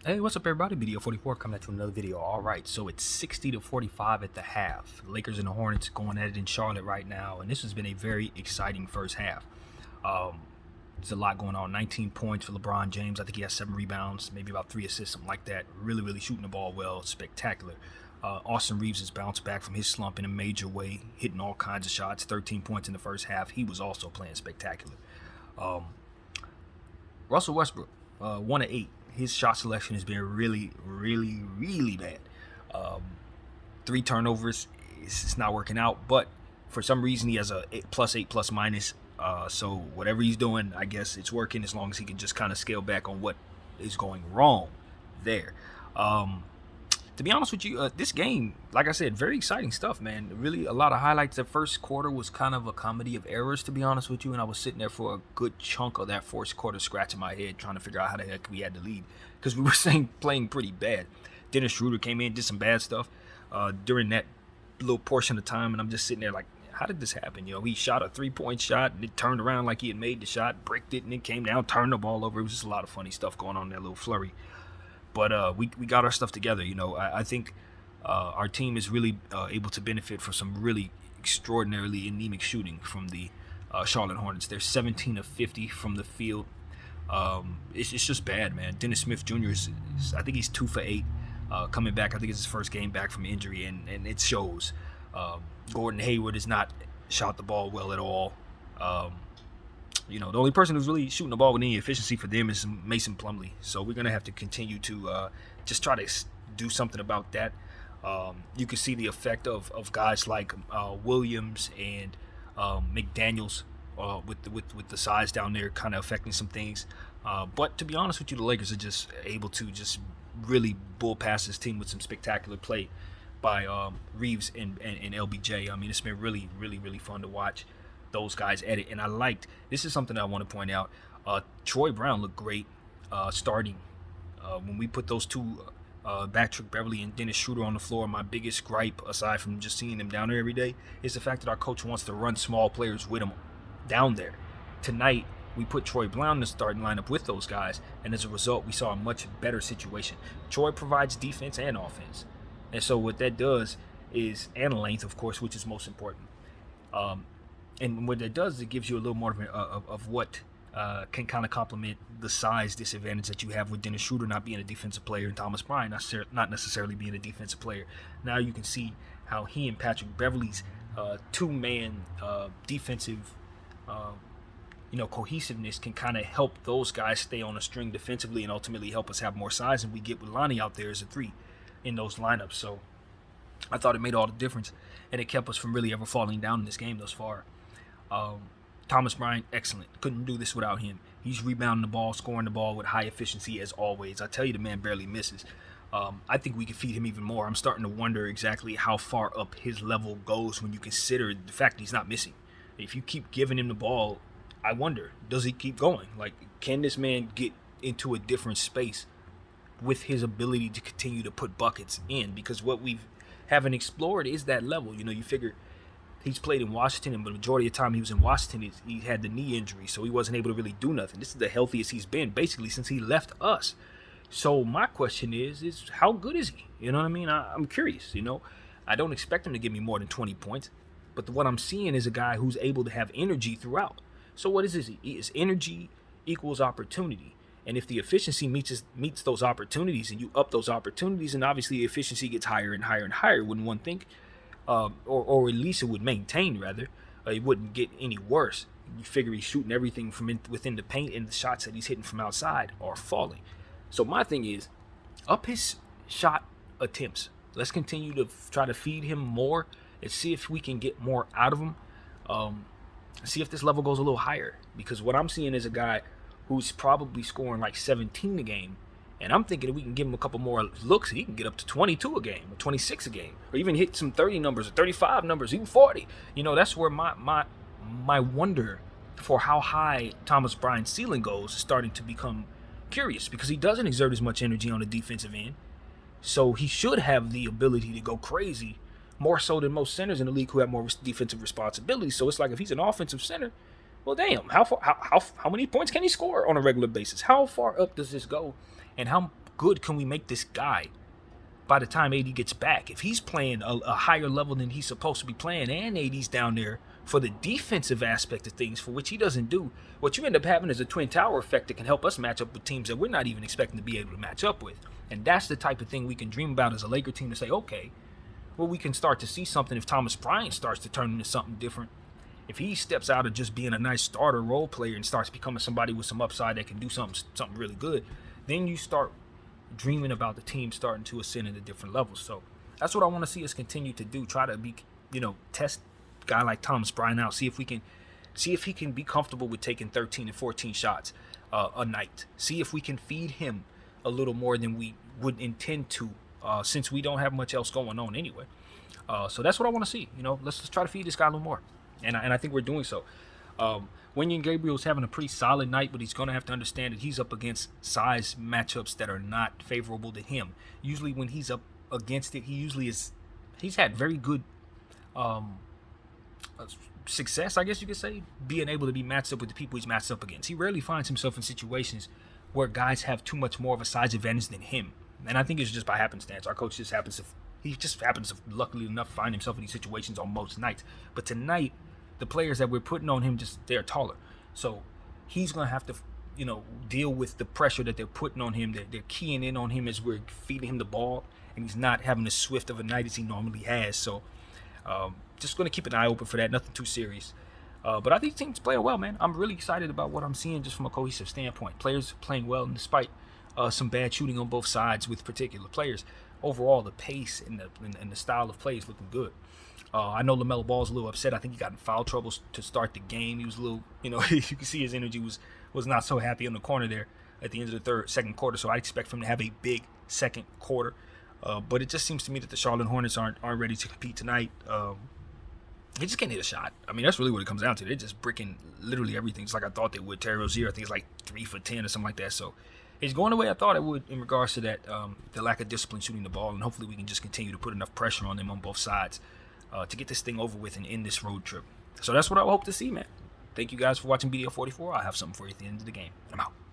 Hey, what's up, everybody? Video 44 coming at you with another video. All right, so it's 60-45 at the half. Lakers and the Hornets going at it in Charlotte right now, and this has been a very exciting first half. There's a lot going on. 19 points for LeBron James. I think he has 7 rebounds, maybe about 3 assists, something like that. Really, really shooting the ball well. Spectacular. Austin Reeves has bounced back from his slump in a major way, hitting all kinds of shots. 13 points in the first half. He was also playing spectacular. Um, Russell Westbrook, 1 of 8. His shot selection has been really, really, really bad. Um, 3 turnovers. It's not working out, but for some reason he has a +8 plus minus. So whatever he's doing, I guess it's working as long as he can just kind of scale back on what is going wrong there. Um, to be honest with you, this game, like I said, very exciting stuff, man. Really, a lot of highlights. The first quarter was kind of a comedy of errors, to be honest with you, and I was sitting there for a good chunk of that first quarter, scratching my head, trying to figure out how the heck we had to lead because we were playing pretty bad. Dennis Schroeder came in, did some bad stuff during that little portion of time, and I'm just sitting there like, how did this happen? He shot a 3-point shot, and it turned around like he had made the shot, bricked it, and it came down, turned the ball over. It was just a lot of funny stuff going on in that little flurry. But we got our stuff together. I think our team is really able to benefit from some really extraordinarily anemic shooting from the Charlotte Hornets. They're 17 of 50 from the field. It's just bad, man. Dennis Smith Jr. I think he's 2 for 8 coming back. I think it's his first game back from injury, and it shows. Gordon Hayward has not shot the ball well at all. The only person who's really shooting the ball with any efficiency for them is Mason Plumlee. So we're going to have to continue to just try to do something about that. You can see the effect of guys like Williams and McDaniels with the size down there kind of affecting some things. But to be honest with you, the Lakers are just able to just really bull past this team with some spectacular play by Reeves and LBJ. I mean, it's been really, really, really fun to watch those guys at it. And this is something I want to point out. Troy Brown looked great starting. When we put those two, Patrick Beverly and Dennis Schroeder on the floor, my biggest gripe, aside from just seeing them down there every day, is the fact that our coach wants to run small players with them down there. Tonight, we put Troy Brown in the starting lineup with those guys, and as a result, we saw a much better situation. Troy provides defense and offense. And so what that does is, and length, of course, which is most important. And what that does is it gives you a little more of what can kind of complement the size disadvantage that you have with Dennis Schroeder not being a defensive player and Thomas Bryant not necessarily being a defensive player. Now you can see how he and Patrick Beverly's two-man defensive cohesiveness can kind of help those guys stay on a string defensively and ultimately help us have more size. And we get with Lonnie out there as a 3 in those lineups. So I thought it made all the difference, and it kept us from really ever falling down in this game thus far. Thomas Bryant, excellent. Couldn't do this without him. He's rebounding the ball, scoring the ball with high efficiency as always. I tell you, the man barely misses. I think we could feed him even more. I'm starting to wonder exactly how far up his level goes when you consider the fact that he's not missing. If you keep giving him the ball, I wonder, does he keep going? Like, can this man get into a different space with his ability to continue to put buckets in? Because what we haven't explored is that level. You figure he's played in Washington, and the majority of the time he was in Washington, he had the knee injury, so he wasn't able to really do nothing. This is the healthiest he's been, basically, since he left us. So my question is how good is he? You know what I mean? I'm curious, I don't expect him to give me more than 20 points, but what I'm seeing is a guy who's able to have energy throughout. So what is this? Is energy equals opportunity. And if the efficiency meets those opportunities and you up those opportunities, and obviously the efficiency gets higher and higher and higher, wouldn't one think? Or at least it would maintain, rather. It wouldn't get any worse. You figure he's shooting everything from within the paint, and the shots that he's hitting from outside are falling. So my thing is, up his shot attempts. Let's continue to try to feed him more and see if we can get more out of him. See if this level goes a little higher. Because what I'm seeing is a guy who's probably scoring like 17 a game. And I'm thinking if we can give him a couple more looks, he can get up to 22 a game, or 26 a game, or even hit some 30 numbers, or 35 numbers, even 40. That's where my wonder for how high Thomas Bryant's ceiling goes is starting to become curious, because he doesn't exert as much energy on the defensive end. So he should have the ability to go crazy, more so than most centers in the league who have more defensive responsibility. So it's like, if he's an offensive center, well, damn, how many points can he score on a regular basis? How far up does this go? And how good can we make this guy by the time AD gets back? If he's playing a higher level than he's supposed to be playing, and AD's down there for the defensive aspect of things, for which he doesn't do, what you end up having is a twin tower effect that can help us match up with teams that we're not even expecting to be able to match up with. And that's the type of thing we can dream about as a Laker team, to say, okay, well, we can start to see something if Thomas Bryant starts to turn into something different. If he steps out of just being a nice starter role player and starts becoming somebody with some upside that can do something really good, then you start dreaming about the team starting to ascend into different levels. So that's what I want to see us continue to do. Try to be, test a guy like Thomas Bryant out. See if he can be comfortable with taking 13 and 14 shots a night. See if we can feed him a little more than we would intend to, since we don't have much else going on anyway. So that's what I want to see. Let's try to feed this guy a little more. And I think we're doing so. Wenyen Gabriel's having a pretty solid night, but he's going to have to understand that he's up against size matchups that are not favorable to him. Usually when he's up against it, he's had very good success, I guess you could say, being able to be matched up with the people he's matched up against. He rarely finds himself in situations where guys have too much more of a size advantage than him. And I think it's just by happenstance. Our coach just happens to, luckily enough, find himself in these situations on most nights. But tonight, the players that we're putting on him, they're taller. So he's going to have to, deal with the pressure that they're putting on him. They're keying in on him as we're feeding him the ball, and he's not having as swift of a night as he normally has. So just going to keep an eye open for that. Nothing too serious. But I think the team's playing well, man. I'm really excited about what I'm seeing just from a cohesive standpoint. Players playing well, and despite some bad shooting on both sides with particular players, overall the pace and the style of play is looking good. I know LaMelo Ball's a little upset. I think he got in foul troubles to start the game. He was a little, you can see his energy was not so happy in the corner there at the end of the second quarter. So I expect for him to have a big second quarter. But it just seems to me that the Charlotte Hornets aren't ready to compete tonight. They just can't hit a shot. I mean, that's really what it comes down to. They're just bricking literally everything. It's like I thought they would. Terry Rozier, I think it's like 3 for 10 or something like that. So it's going the way I thought it would in regards to that, the lack of discipline shooting the ball. And hopefully we can just continue to put enough pressure on them on both sides to get this thing over with and end this road trip. So that's what I hope to see, man. Thank you guys for watching BDL 44. I'll have something for you at the end of the game. I'm out.